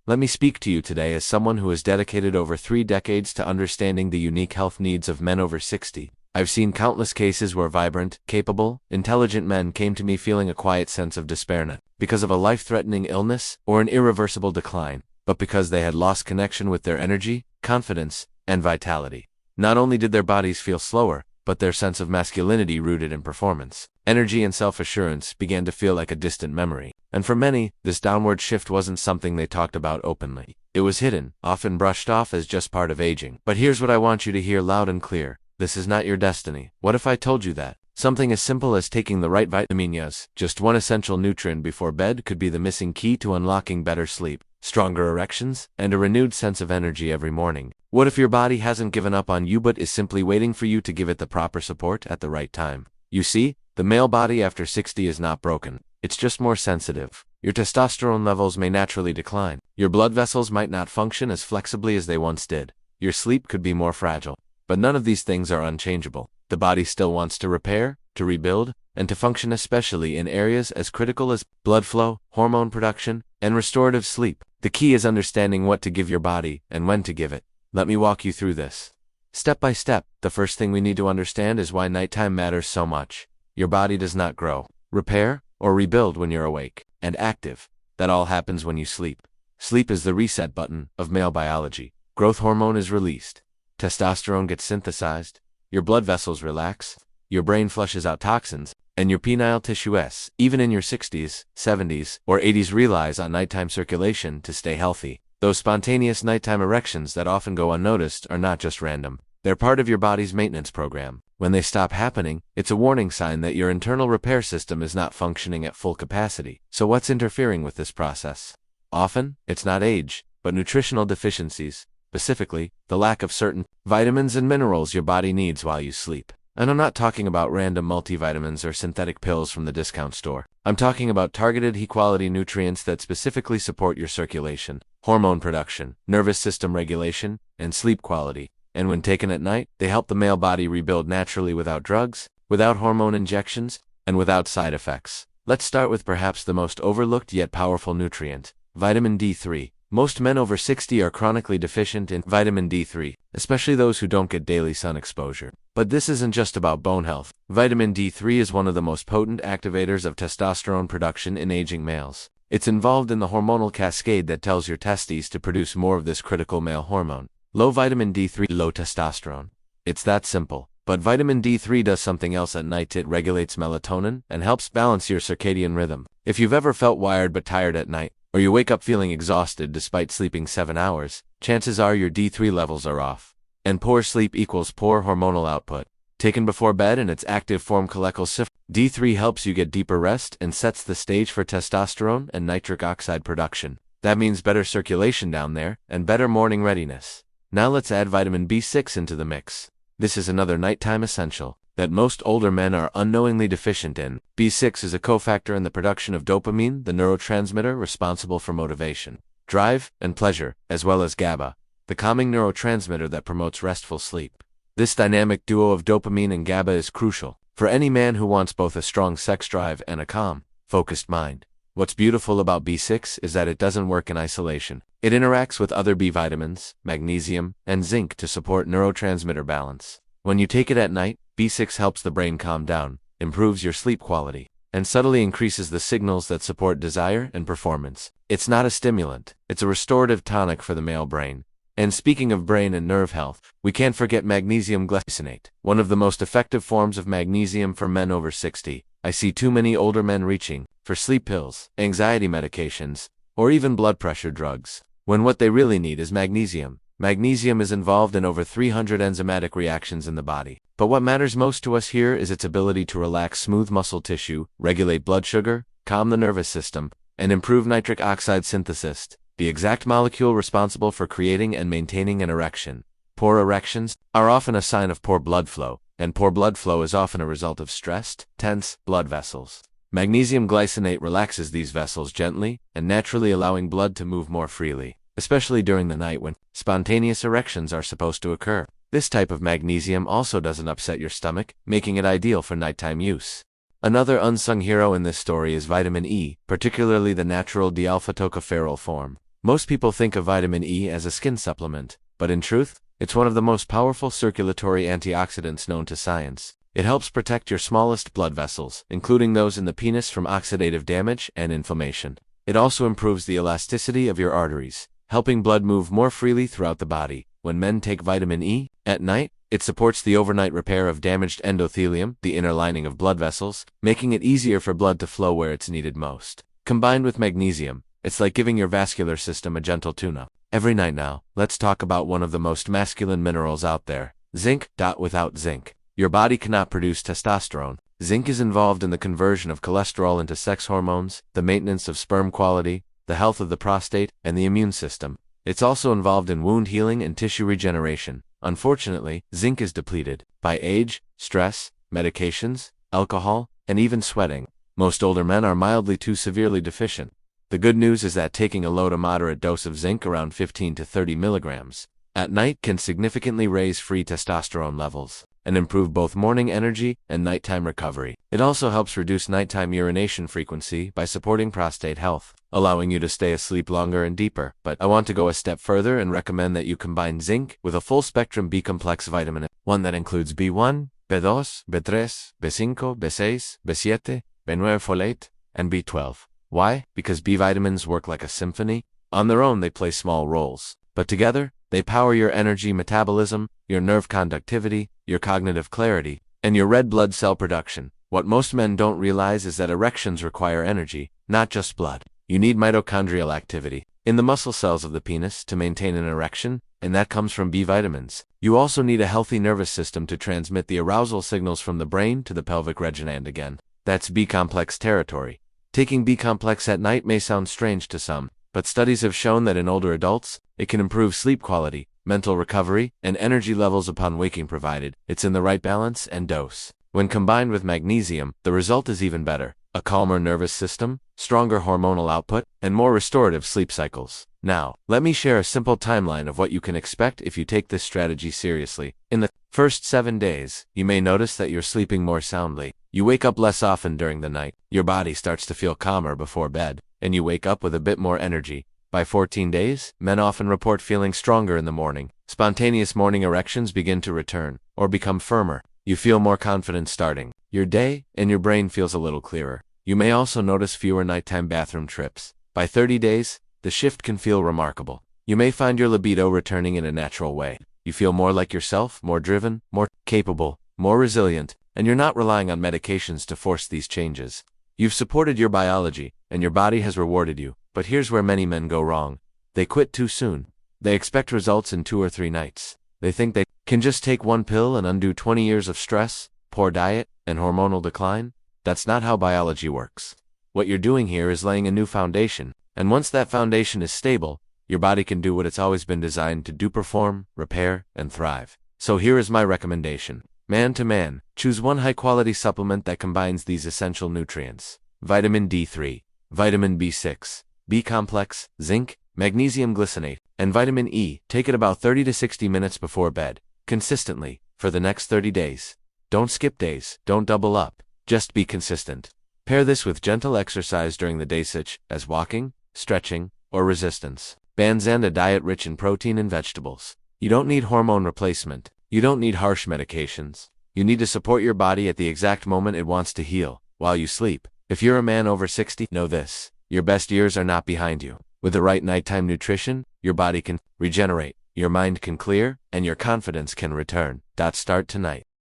Let me speak to you today as someone who has dedicated over 3 decades to understanding the unique health needs of men over 60. I've seen countless cases where vibrant, capable, intelligent men came to me feeling a quiet sense of despair not because of a life-threatening illness or an irreversible decline, but because they had lost connection with their energy, confidence, and vitality. Not only did their bodies feel slower, but their sense of masculinity rooted in performance, energy and self-assurance began to feel like a distant memory. And for many, this downward shift wasn't something they talked about openly. It was hidden, often brushed off as just part of aging. But here's what I want you to hear loud and clear. This is not your destiny. What if I told you that? Something as simple as taking the right vitamins, just one essential nutrient before bed, could be the missing key to unlocking better sleep, stronger erections, and a renewed sense of energy every morning. What if your body hasn't given up on you but is simply waiting for you to give it the proper support at the right time? You see, the male body after 60 is not broken. It's just more sensitive. Your testosterone levels may naturally decline. Your blood vessels might not function as flexibly as they once did. Your sleep could be more fragile. But none of these things are unchangeable. The body still wants to repair, to rebuild, and to function, especially in areas as critical as blood flow, hormone production, and restorative sleep. The key is understanding what to give your body and when to give it. Let me walk you through this. Step by step, the first thing we need to understand is why nighttime matters so much. Your body does not grow, repair, or rebuild when you're awake and active. That all happens when you sleep. Sleep is the reset button of male biology. Growth hormone is released. Testosterone gets synthesized. Your blood vessels relax. Your brain flushes out toxins. And your penile tissue, even in your 60s, 70s, or 80s, relies on nighttime circulation to stay healthy. Those spontaneous nighttime erections that often go unnoticed are not just random. They're part of your body's maintenance program. When they stop happening, it's a warning sign that your internal repair system is not functioning at full capacity. So what's interfering with this process? Often, it's not age, but nutritional deficiencies, specifically, the lack of certain vitamins and minerals your body needs while you sleep. And I'm not talking about random multivitamins or synthetic pills from the discount store. I'm talking about targeted high-quality nutrients that specifically support your circulation, hormone production, nervous system regulation, and sleep quality. And when taken at night, they help the male body rebuild naturally without drugs, without hormone injections, and without side effects. Let's start with perhaps the most overlooked yet powerful nutrient, vitamin D3. Most men over 60 are chronically deficient in vitamin D3, especially those who don't get daily sun exposure. But this isn't just about bone health. Vitamin D3 is one of the most potent activators of testosterone production in aging males. It's involved in the hormonal cascade that tells your testes to produce more of this critical male hormone. Low vitamin D3, low testosterone. It's that simple. But vitamin D3 does something else at night. It regulates melatonin and helps balance your circadian rhythm. If you've ever felt wired but tired at night, or you wake up feeling exhausted despite sleeping 7 hours, chances are your D3 levels are off. And poor sleep equals poor hormonal output. Taken before bed in its active form, cholecalciferol, D3 helps you get deeper rest and sets the stage for testosterone and nitric oxide production. That means better circulation down there and better morning readiness. Now let's add vitamin B6 into the mix. This is another nighttime essential that most older men are unknowingly deficient in. B6 is a cofactor in the production of dopamine, the neurotransmitter responsible for motivation, drive, and pleasure, as well as GABA, the calming neurotransmitter that promotes restful sleep. This dynamic duo of dopamine and GABA is crucial for any man who wants both a strong sex drive and a calm, focused mind. What's beautiful about B6 is that it doesn't work in isolation. It interacts with other B vitamins, magnesium, and zinc to support neurotransmitter balance. When you take it at night, B6 helps the brain calm down, improves your sleep quality, and subtly increases the signals that support desire and performance. It's not a stimulant, it's a restorative tonic for the male brain. And speaking of brain and nerve health, we can't forget magnesium glycinate, one of the most effective forms of magnesium for men over 60. I see too many older men reaching for sleep pills, anxiety medications, or even blood pressure drugs, when what they really need is magnesium. Magnesium is involved in over 300 enzymatic reactions in the body. But what matters most to us here is its ability to relax smooth muscle tissue, regulate blood sugar, calm the nervous system, and improve nitric oxide synthesis, the exact molecule responsible for creating and maintaining an erection. Poor erections are often a sign of poor blood flow, and poor blood flow is often a result of stressed, tense blood vessels. Magnesium glycinate relaxes these vessels gently and naturally, allowing blood to move more freely, especially during the night when spontaneous erections are supposed to occur. This type of magnesium also doesn't upset your stomach, making it ideal for nighttime use. Another unsung hero in this story is vitamin E, particularly the natural D-alpha tocopherol form. Most people think of vitamin E as a skin supplement, but in truth, it's one of the most powerful circulatory antioxidants known to science. It helps protect your smallest blood vessels, including those in the penis, from oxidative damage and inflammation. It also improves the elasticity of your arteries, helping blood move more freely throughout the body. When men take vitamin E at night, it supports the overnight repair of damaged endothelium, the inner lining of blood vessels, making it easier for blood to flow where it's needed most. Combined with magnesium, it's like giving your vascular system a gentle tune-up. Every night now, let's talk about one of the most masculine minerals out there, zinc. Without zinc, your body cannot produce testosterone. Zinc is involved in the conversion of cholesterol into sex hormones, the maintenance of sperm quality, the health of the prostate, and the immune system. It's also involved in wound healing and tissue regeneration. Unfortunately, zinc is depleted by age, stress, medications, alcohol, and even sweating. Most older men are mildly to severely deficient. The good news is that taking a low to moderate dose of zinc, around 15 to 30 milligrams, at night can significantly raise free testosterone levels and improve both morning energy and nighttime recovery. It also helps reduce nighttime urination frequency by supporting prostate health, allowing you to stay asleep longer and deeper. But I want to go a step further and recommend that you combine zinc with a full-spectrum B-complex vitamin, one that includes B1, B2, B3, B5, B6, B7, B9 folate, and B12. Why? Because B vitamins work like a symphony. On their own, they play small roles, but together, they power your energy metabolism, your nerve conductivity, your cognitive clarity, and your red blood cell production. What most men don't realize is that erections require energy, not just blood. You need mitochondrial activity in the muscle cells of the penis to maintain an erection, and that comes from B vitamins. You also need a healthy nervous system to transmit the arousal signals from the brain to the pelvic region, and again, that's B-complex territory. Taking B-complex at night may sound strange to some, but studies have shown that in older adults, it can improve sleep quality, mental recovery, and energy levels upon waking, provided it's in the right balance and dose. When combined with magnesium, the result is even better: a calmer nervous system, stronger hormonal output, and more restorative sleep cycles. Now, let me share a simple timeline of what you can expect if you take this strategy seriously. In the first 7 days, you may notice that you're sleeping more soundly. You wake up less often during the night, your body starts to feel calmer before bed, and you wake up with a bit more energy. By 14 days, men often report feeling stronger in the morning. Spontaneous morning erections begin to return, or become firmer. You feel more confident starting your day, and your brain feels a little clearer. You may also notice fewer nighttime bathroom trips. By 30 days, the shift can feel remarkable. You may find your libido returning in a natural way. You feel more like yourself, more driven, more capable, more resilient, and you're not relying on medications to force these changes. You've supported your biology, and your body has rewarded you. But here's where many men go wrong. They quit too soon. They expect results in 2 or 3 nights. They think they can just take one pill and undo 20 years of stress, poor diet, and hormonal decline. That's not how biology works. What you're doing here is laying a new foundation, and once that foundation is stable, your body can do what it's always been designed to do: perform, repair, and thrive. So here is my recommendation. Man to man, choose one high-quality supplement that combines these essential nutrients: vitamin D3, vitamin B6, B-complex, zinc, magnesium glycinate, and vitamin E. Take it about 30 to 60 minutes before bed, consistently, for the next 30 days. Don't skip days, don't double up, just be consistent. Pair this with gentle exercise during the day, such as walking, stretching, or resistance bands, and a diet rich in protein and vegetables. You don't need hormone replacement. You don't need harsh medications. You need to support your body at the exact moment it wants to heal, while you sleep. If you're a man over 60, know this: your best years are not behind you. With the right nighttime nutrition, your body can regenerate, your mind can clear, and your confidence can return. Start tonight.